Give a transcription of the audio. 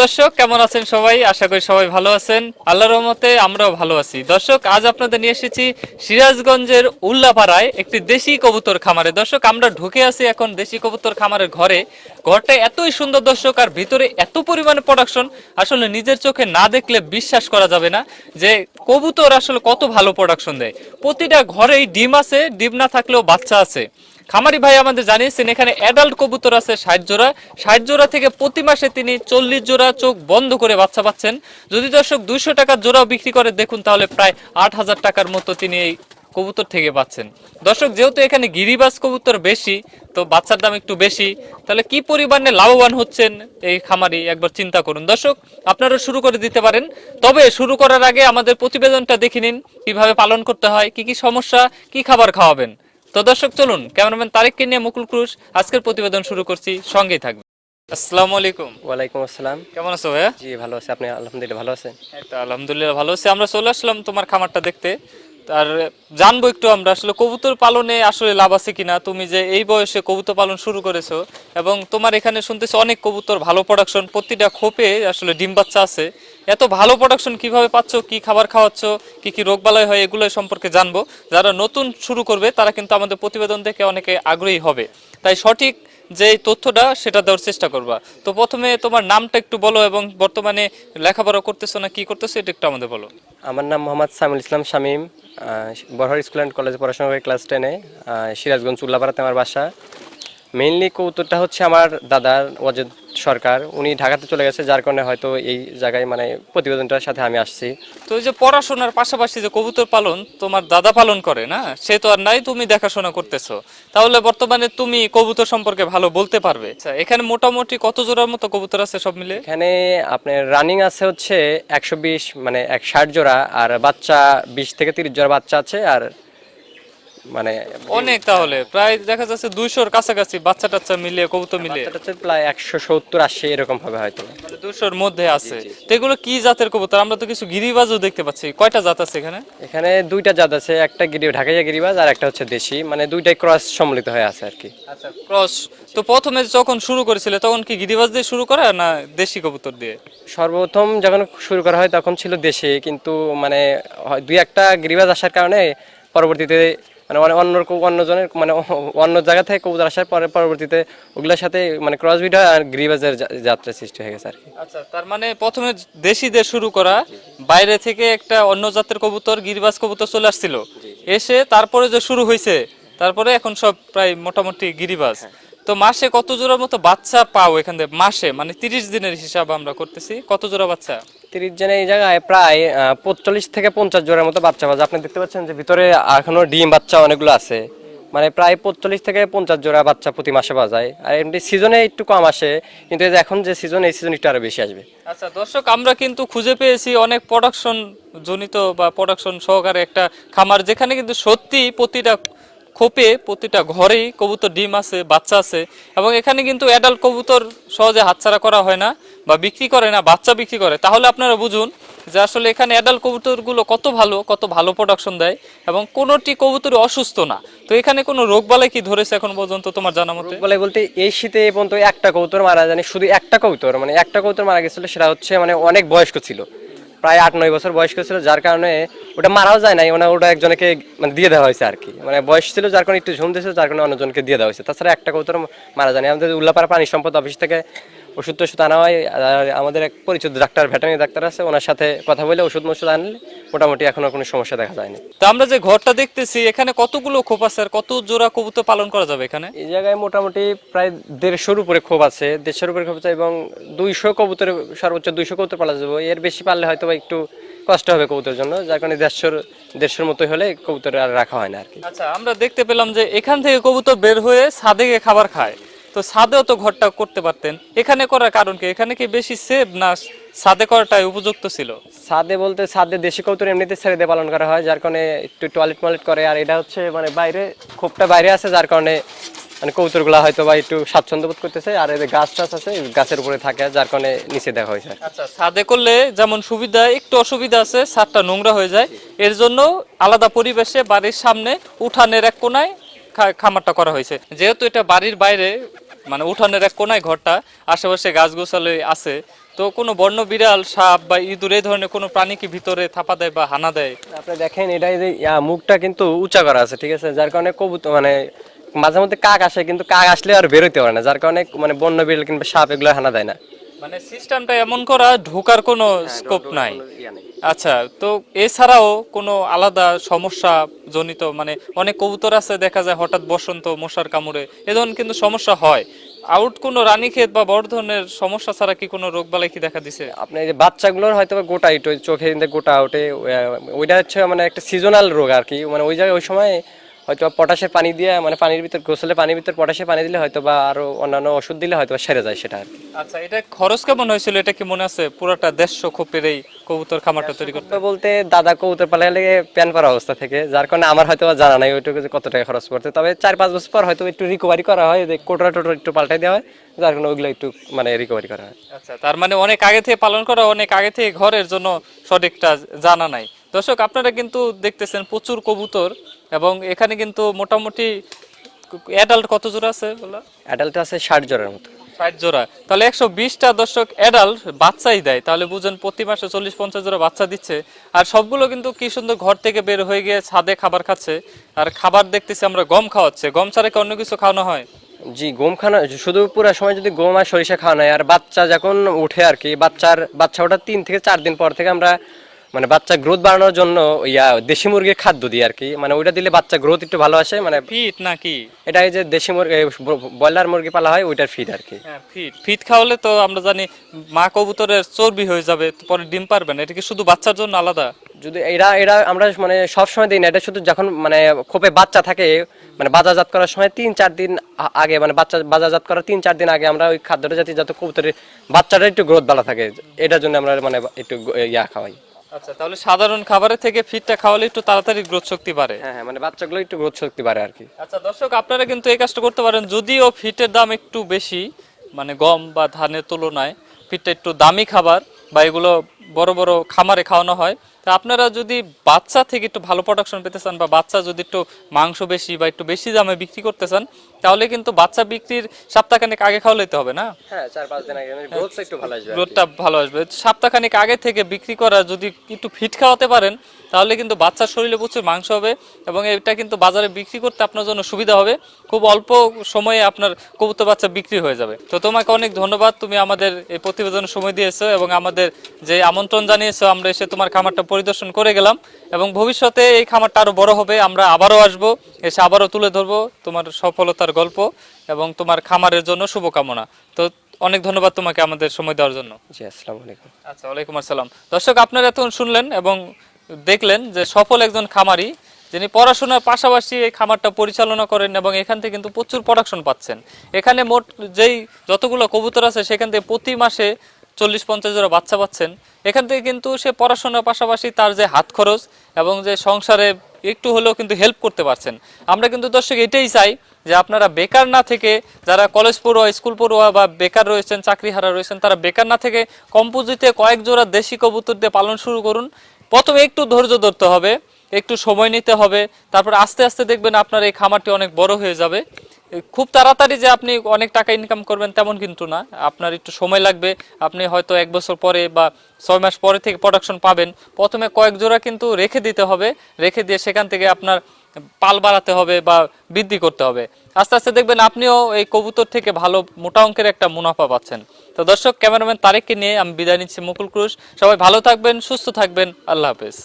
দর্শক কেমন আছেন সবাই? আশা করি সবাই ভালো আছেন। আল্লাহর রহমতে আমরাও ভালো আছি। দর্শক আজ আপনাদের নিয়ে এসেছি সিরাজগঞ্জের উল্লাপাড়ায় একটি দেশি কবুতর খামারে। দর্শক আমরা ঢুকে আছি এখন দেশি কবুতর খামারের ঘরে। ঘরটা এতই সুন্দর দর্শক, আর ভিতরে এত পরিমাণে প্রোডাকশন, আসলে নিজের চোখে না দেখলে বিশ্বাস করা যাবে না যে কবুতর আসলে কত ভালো প্রোডাকশন দেয়। প্রতিটা ঘরেই ডিম আছে, ডিম না থাকলেও বাচ্চা আছে। খামারি ভাই আমাদের জানিয়েছেন এখানে অ্যাডাল্ট কবুতর আছে 60 জোড়া। 60 জোড়া থেকে প্রতি মাসে তিনি 40 জোড়া চোখ বন্ধ করে বাচ্চা পাচ্ছেন। যদি দর্শক 200 টাকার জোড়াও বিক্রি করে দেখুন, তাহলে প্রায় 8,000 টাকার মতো তিনি এই কবুতর থেকে পাচ্ছেন। দর্শক যেহেতু এখানে গিরিবাজ কবুতর বেশি, তো বাচ্চার দাম একটু বেশি, তাহলে কি পরিমাণে লাভবান হচ্ছেন এই খামারি একবার চিন্তা করুন। দর্শক আপনারা শুরু করে দিতে পারেন, তবে শুরু করার আগে আমাদের প্রতিবেদনটা দেখে নিন কিভাবে পালন করতে হয়, কি কি সমস্যা, কি খাবার খাওয়াবেন। তো দর্শক চলুন, ক্যামেরাম্যান তারেককে নিয়ে মুকুল ক্রুশ আজকের প্রতিবেদন শুরু করছি, সঙ্গেই থাকবে। আসসালামু আলাইকুম। ওয়ালাইকুম আসসালাম। কেমন আছো ভাইয়া? জি ভালো আছি, আপনি আলহামদুলিল্লাহ ভালো আছেন? এই তো আলহামদুলিল্লাহ ভালো আছি। আমরা চলে আসলাম তোমার খামারটা দেখতে, আর জানবো একটু আমরা আসলে কবুতর পালনে আসলে লাভ আছে কিনা। তুমি যে এই বয়সে কবুতর পালন শুরু করেছো, এবং তোমার এখানে শুনতেছি অনেক কবুতর, ভালো প্রোডাকশন, প্রতিটা খোপে আসলে ডিম বাচ্চা আছে। এত ভালো প্রোডাকশন কিভাবে পাচ্ছ, কি খাবার খাওয়াচ্ছ, কি কি রোগবালাই হয়, এগুলো সম্পর্কে জানবো। যারা নতুন শুরু করবে তারা কিন্তু আমাদের প্রতিবেদন দেখে অনেকে আগ্রহী হবে, তাই সঠিক যে তথ্যটা সেটা দেওয়ার চেষ্টা করবা। তো প্রথমে তোমার নামটা একটু বলো, এবং বর্তমানে লেখাপড়া করতেছো না কি করতেছো এটা একটু আমাদের বলো। আমার নাম মোহাম্মদ সামিউল ইসলাম শামীম। বড়হর স্কুল অ্যান্ড কলেজে পড়াশোনা করি ক্লাস 10-এ। সিরাজগঞ্জ উল্লাপাড়াতে আমার বাসা। মেইনলি কবুতরটা হচ্ছে আমার দাদার ওয়াজেদ সরকার, উনি ঢাকাতে চলে গেছে, যার কারণে হয়তো এই জায়গায় মানে প্রতিবেদনটার সাথে আমি আসছি। তো এই যে পড়াশোনার পাশাপাশি যে কবুতর পালন তোমার দাদা পালন করে না, সে তো আর নাই, তুমি দেখাশোনা করতেছো, তাহলে বর্তমানে তুমি কবুতর সম্পর্কে ভালো বলতে পারবে। আচ্ছা, এখানে মোটামুটি কত জোড়ার মতো কবুতর আছে সব মিলে? এখানে আপনার রানিং আছে হচ্ছে 120, মানে 160 জোড়া, আর বাচ্চা 20 থেকে 30 জোড়া বাচ্চা আছে। আর মানে অনেক, তাহলে প্রায় দেখা যাচ্ছে 200-র কাছাকাছি বাচ্চা টাচ্চা মিলিয়ে, কবুতর মিলিয়ে বাচ্চাটা হচ্ছে প্রায় 170-80 এরকম হবে হয়তো। মানে 200-র মধ্যে আছে। তো এগুলো কি জাতের কবুতর? আমরা তো কিছু গিরিবাজও দেখতে পাচ্ছি, কয়টা জাত আছে এখানে? এখানে দুইটা জাত আছে, একটা ঢাকাইয়া গিরিবাজ আর একটা হচ্ছে দেশি, মানে দুইটাই ক্রস সম্মিলিত হয়ে আছে আর কি। আচ্ছা, ক্রস। তো প্রথমে যখন শুরু করেছিলে তখন কি গিরিবাজ দিয়ে শুরু করা না দেশি কবুতর দিয়ে? সর্বপ্রথম যখন শুরু করা হয় তখন ছিল দেশি, কিন্তু মানে দুই একটা গিরিবাজ আসার কারণে পরবর্তীতে মানে অন্যজনের মানে অন্য জায়গা থেকে কবুতর আসার পরে পরবর্তীতে ওগুলোর সাথে মানে ক্রস ব্রিড হয় আর গিরিবাজের যাত্রা সৃষ্টি হয়ে গেছে আর কি। আচ্ছা, তার মানে প্রথমে দেশি দিয়ে শুরু করা, বাইরে থেকে একটা অন্য জাতের কবুতর গিরিবাজ কবুতর চলে আসছিল, এসে তারপরে যে শুরু হয়েছে, তারপরে এখন সব প্রায় মোটামুটি গিরিবাজ। তো মাসে কত জোড়ার মতো বাচ্চা পাও এখান থেকে? মাসে মানে 30 দিনের হিসাব আমরা করতেছি, কত জোড়া বাচ্চা? 30 জনের এই জায়গায় প্রায় 45 থেকে 50 জোড়ার মতো বাচ্চা পাওয়া যায়। আপনি দেখতে পাচ্ছেন যে ভিতরে এখনো ডিম বাচ্চা অনেকগুলো আছে, মানে প্রায় 45 থেকে 50 জোড়া বাচ্চা প্রতি মাসে পাওয়া যায়। আর এমনি সিজনে একটু কম আসে, কিন্তু এই যে এখন যে সিজন, এই সিজন একটু আরো বেশি আসবে। আচ্ছা দর্শক, আমরা কিন্তু খুঁজে পেয়েছি অনেক প্রোডাকশন জনিত বা প্রোডাকশন সহকারে একটা খামার, যেখানে কিন্তু সত্যি প্রতিটা খোপে, প্রতিটা ঘরেই কবুতর ডিম আছে, বাচ্চা আছে, এবং এখানে কিন্তু অ্যাডাল্ট কবুতর সহজে হাতছাড়া করা হয় না বা বিক্রি করে না, বাচ্চা বিক্রি করে। তাহলে আপনারা বুঝুন যে আসলে এখানে অ্যাডাল্ট কবুতরগুলো কত ভালো, কত ভালো প্রোডাকশন দেয়, এবং কোনোটি কবুতরই অসুস্থ না। তো এখানে কোনো রোগবালাই কি ধরেছে এখন পর্যন্ত তোমার জানা মতে? বলে বলতে এই শীতে এই পর্যন্ত একটা কবুতর মারা যায়নি, শুধু একটা কবুতর, মানে একটা কবুতর মারা গেছিল, সেটা হচ্ছে মানে অনেক বয়স্ক ছিল, প্রায় 8-9 বছর বয়স্ক ছিল, যার কারণে ওটা মারাও যায় নাই, মানে ওটা একজনকে মানে দিয়ে দেওয়া হয়েছে আর কি। মানে বয়স ছিল যার কারণে একটু ঝুম দিয়েছিল, যার কারণে অন্যজনকে দিয়ে দেওয়া হয়েছে। তাছাড়া একটা কবুতর মারা যায়নি। আমাদের উল্লাপাড়া প্রাণী সম্পদ অফিস থেকে ওষুধ টষুধ আনা হয়, আর আমাদের এক পরিচিত ডাক্তার, ভেটেরিনারি ডাক্তার আছে, ওনার সাথে কথা বলে ওষুধ মষুধ আনলে মোটামুটি এখনো কোনো সমস্যা দেখা যায়নি। তো আমরা যে ঘরটা দেখতেছি এখানে কতগুলো খোপ আছে, আর কত জোড়া কবুতর পালন করা যাবে এখানে? এই জায়গায় মোটামুটি প্রায় 150-র উপরে খোপ আছে, 150-র উপরে খোপ আছে, এবং 200 কবুতর, সর্বোচ্চ 200 কবুতর পালা যাবে। এর বেশি পারলে হয়তো বা একটু কষ্ট হবে কবুতরের জন্য, যার কারণে 150-150-র মতোই হলে কবুতর আর রাখা হয় না আর কি। আচ্ছা, আমরা দেখতে পেলাম যে এখান থেকে কবুতর বের হয়ে ছাদে গিয়ে খাবার খায়, তো ছাদেও তো ঘরটা করতে পারতেন। এখানে করার কারণ কি? এখানে কি বেশি সেফ, না ছাদে করাটাই উপযুক্ত ছিল? ছাদে বলতে ছাদে দেশি কবুতর এমনিতে ছেড়ে দিয়ে পালন করা হয়, যার কারণে একটু টয়লেট করে, আর এটা হচ্ছে মানে বাইরে, খোপটা বাইরে আছে, যার কারণে মানে কবুতরগুলা হয়তো বা একটু স্বাচ্ছন্দ্য বোধ করতেছে। আর এই যে গাছ টাছ আছে, গাছের উপরে থাকে, যার কারণে নিচে দেওয়া হয়েছে। আচ্ছা, ছাদে করলে যেমন সুবিধা, একটু অসুবিধা আছে, ছাদটা নোংরা হয়ে যায়, এর জন্য আলাদা পরিবেশে বাড়ির সামনে উঠানের এক কোনায় খামারটা করা হয়েছে। যেহেতু এটা বাড়ির বাইরে, মানে উঠানের এক কোনায় ঘরটা, আশেপাশে গাছ গোছালি আছে, তো কোনো বন্য বিড়াল, সাপ বা ইঁদুর এই ধরনের কোনো প্রাণী কি ভিতরে থাপা দেয় বা হানা দেয়? আপনি দেখেন এটা এই যে মুখটা কিন্তু উঁচা করা আছে, ঠিক আছে, যার কারণে কবুতর মানে মাঝে মধ্যে কাক আসে, কিন্তু কাক আসলে আর বেরোতে পারে না, যার কারণে মানে বন্য বিড়াল কিংবা সাপ এগুলো হানা দেয় না। মানে সিস্টেমটা এমন করা ঢোকার কোনো স্কোপ নাই। আচ্ছা, তো এছাড়াও কোনো আলাদা সমস্যা জনিত, মানে অনেক কবুতর আছে দেখা যায় হঠাৎ বসন্ত মশার কামড়ে এ ধরনের কিন্তু সমস্যা হয়, আউট কোনো রানীক্ষেত বা বড় ধরনের সমস্যা ছাড়া কি কোনো রোগ বালাই কি দেখা দিছে? আপনি এই যে বাচ্চাগুলোর হয়তো বা গোটা ইটো চোখে গোটা ওঠে, ওইটা হচ্ছে মানে একটা সিজনাল রোগ আর কি, মানে ওই জায়গায় ওই সময় হয়তো পটাশের পানি দিয়ে, মানে পানির ভিতর গোসলে পানির ভিতর পটাশের পানি দিলে হয়তো বা আরো অন্যান্য ওষুধ দিলে হয়তো বা সেরে যায় সেটা আর কি। আচ্ছা, এটা খরচ কেমন হয়েছিল, এটা কি মনে আছে? পুরোটা 150 খোপের এই কবুতর খামারটা তৈরি করতে? বলতে দাদা কবুতর পালা লেগে প্যান পরা অবস্থা থেকে, যার কারণে আমার হয়তো বা জানা নাই ওইটুকু যে কত টাকা খরচ করতে, তবে 4-5 বছর পর হয়তো একটু রিকভারি করা হয়, যে কোটরা টোটরা একটু পাল্টাই দেওয়া হয়, যার কারণে ওইগুলো একটু মানে রিকভারি করা হয়। আচ্ছা, তার মানে অনেক আগে থেকে পালন করা, অনেক আগে থেকে ঘরের জন্য সঠিকটা জানা নাই। দর্শক, আপনারা কিন্তু দেখতেছেন প্রচুর কবুতর, এবং এখানে কিন্তু মোটামুটি অ্যাডাল্ট কত জোড়া আছে বলা? অ্যাডাল্ট আছে 60 জনের মতো। 60 জোড়া, তাহলে 120টা দর্শক অ্যাডাল্ট বাচ্চাই দেয়, তাহলে বুঝেন প্রতি মাসে 40-50 জোড়া বাচ্চা দিচ্ছে। আর সবগুলো কিন্তু কি সুন্দর ঘর থেকে বের হয়ে গিয়ে ছাদে খাবার খাচ্ছে, আর খাবার দেখতেছি আমরা গম খাওয়াচ্ছে, গম ছাড়া কি অন্য কিছু খাওয়ানো হয়? জি, গম খাওয়ানো শুধু পুরো সময় যদি গম আর সরিষা খাওয়ানো হয়, আর বাচ্চা যখন উঠে আর কি, বাচ্চা ওঠার 3 থেকে 4 দিন পর থেকে আমরা মানে বাচ্চা গ্রোথ বাড়ানোর জন্য দেশি মুরগির খাদ্য দিই আর কি, মানে ওইটা দিলে বাচ্চা গ্রোথ একটু ভালো আসে। মানে ফিট নাকি? এটা এই যে দেশি মুরগি ব্রয়লার মুরগি পালা হয় ওইটার ফিড আর কি। হ্যাঁ, ফিট ফিট খাওয়ালে তো আমরা জানি মা কবুতরের চর্বি হয়ে যাবে, পরে ডিম পারবে না, এটা কি শুধু বাচ্চার জন্য আলাদা? যদি এরা এরা আমরা মানে সব সময় দিই না, এটা শুধু যখন মানে খোপে বাচ্চা থাকে, মানে বাজারজাত করার সময় 3-4 দিন আগে, মানে বাচ্চা বাজারজাত করার 3-4 দিন আগে আমরা ওই খাদ্যটা যাতে কবুতরের বাচ্চাটা একটু গ্রোথ ভালো থাকে, এটার জন্য আমরা মানে একটু খাওয়াই। আচ্ছা, তাহলে সাধারণ খাবারের থেকে ফিটটা খাওয়ালে একটু তাড়াতাড়ি গ্রোথ শক্তি বাড়ে। হ্যাঁ হ্যাঁ, মানে বাচ্চাগুলো একটু গ্রোথ শক্তি বাড়ে আর কি। আচ্ছা দর্শক, আপনারা কিন্তু এই কাজটা করতে পারেন, যদিও ফিটের দাম একটু বেশি, মানে গম বা ধানের তুলনায় ফিটটা একটু দামি খাবার, বা এগুলো বড় বড় খামারে খাওয়ানো হয়। তা আপনারা যদি বাচ্চা থেকে একটু ভালো প্রোডাকশন পেতে চান, বা বাচ্চা যদি একটু মাংস বেশি বা একটু বেশি দামে বিক্রি করতে চান, তাহলে কিন্তু বাচ্চা বিক্রির সপ্তাহখানেক আগে খাওয়াইতে হবে না? হ্যাঁ, 4-5 দিন আগে গ্রোথটা একটু ভালো আসবে, গ্রোথটা ভালো আসবে। সপ্তাহখানেক আগে থেকে বিক্রি করা, যদি একটু ফিট খাওয়াতে পারেন, তাহলে কিন্তু বাচ্চার শরীরে প্রচুর মাংস হবে, এবং এটা কিন্তু বাজারে বিক্রি করতে আপনার জন্য সুবিধা হবে। খুব অল্প সময়ে আপনার কবুতর বাচ্চা বিক্রি হয়ে যাবে। তো তোমাকে অনেক ধন্যবাদ, তুমি আমাদের এই প্রতিবেদনে সময় দিয়েছো এবং আমাদের যে আমন্ত্রণ জানিয়েছো, আমরা এসে তোমার খামারটা পরিদর্শন করে গেলাম, এবং ভবিষ্যতে এই খামারটা আরো বড় হবে, আমরা আবারও আসবো, এসে আবারও তুলে ধরবো তোমার সফলতার গল্প, এবং তোমার খামারের জন্য শুভকামনা। তো অনেক ধন্যবাদ তোমাকে আমাদের সময় দেওয়ার জন্য। জি, আসসালামু আলাইকুম। আচ্ছা, ওয়ালাইকুম আসসালাম। দর্শক, আপনারা এতক্ষণ শুনলেন এবং দেখলেন যে সফল একজন খামারি, যিনি পড়াশোনার পাশাপাশি এই খামারটা পরিচালনা করেন, এবং এখান থেকে কিন্তু প্রচুর প্রোডাকশন পাচ্ছেন। এখানে মোট যেই যতগুলো কবুতর আছে, সেখান থেকে প্রতি মাসে 40-50 জোড়া বাচ্চা পাচ্ছেন। এখান থেকে কিন্তু সে পড়াশোনার পাশাপাশি তার যে হাত খরচ এবং যে সংসারে একটু হলেও কিন্তু হেল্প করতে পারছেন। আমরা কিন্তু দর্শক এটাই চাই যে আপনারা বেকার না থেকে, যারা কলেজ পড়ুয়া, স্কুল পড়ুয়া বা বেকার রয়েছেন, চাকরিহারা রয়েছেন, তারা বেকার না থেকে কম পুঁজিতে কয়েক জোড়া দেশি কবুতর দিয়ে পালন শুরু করুন। প্রথমে একটু ধৈর্য ধরতে হবে, একটু সময় নিতে হবে, তারপর আস্তে আস্তে দেখবেন আপনার এই খামারটি অনেক বড় হয়ে যাবে। খুব তাড়াতাড়ি যে আপনি অনেক টাকা ইনকাম করবেন তেমন কিন্তু না, আপনার একটু সময় লাগবে। আপনি হয়তো 1 বছর পরে বা 6 মাস পরে থেকে প্রোডাকশন পাবেন। প্রথমে কয়েক জোড়া কিন্তু রেখে দিতে হবে, রেখে দিয়ে সেখান থেকে আপনার পাল বাড়াতে হবে বা বৃদ্ধি করতে হবে। আস্তে আস্তে দেখবেন আপনিও এই কবুতর থেকে ভালো মোটা অঙ্কের একটা মুনাফা পাচ্ছেন। তো দর্শক, ক্যামেরাম্যান তারেককে নিয়ে আমি বিদায় নিচ্ছি, মুকুল ক্রুশ। সবাই ভালো থাকবেন, সুস্থ থাকবেন, আল্লাহ হাফেজ।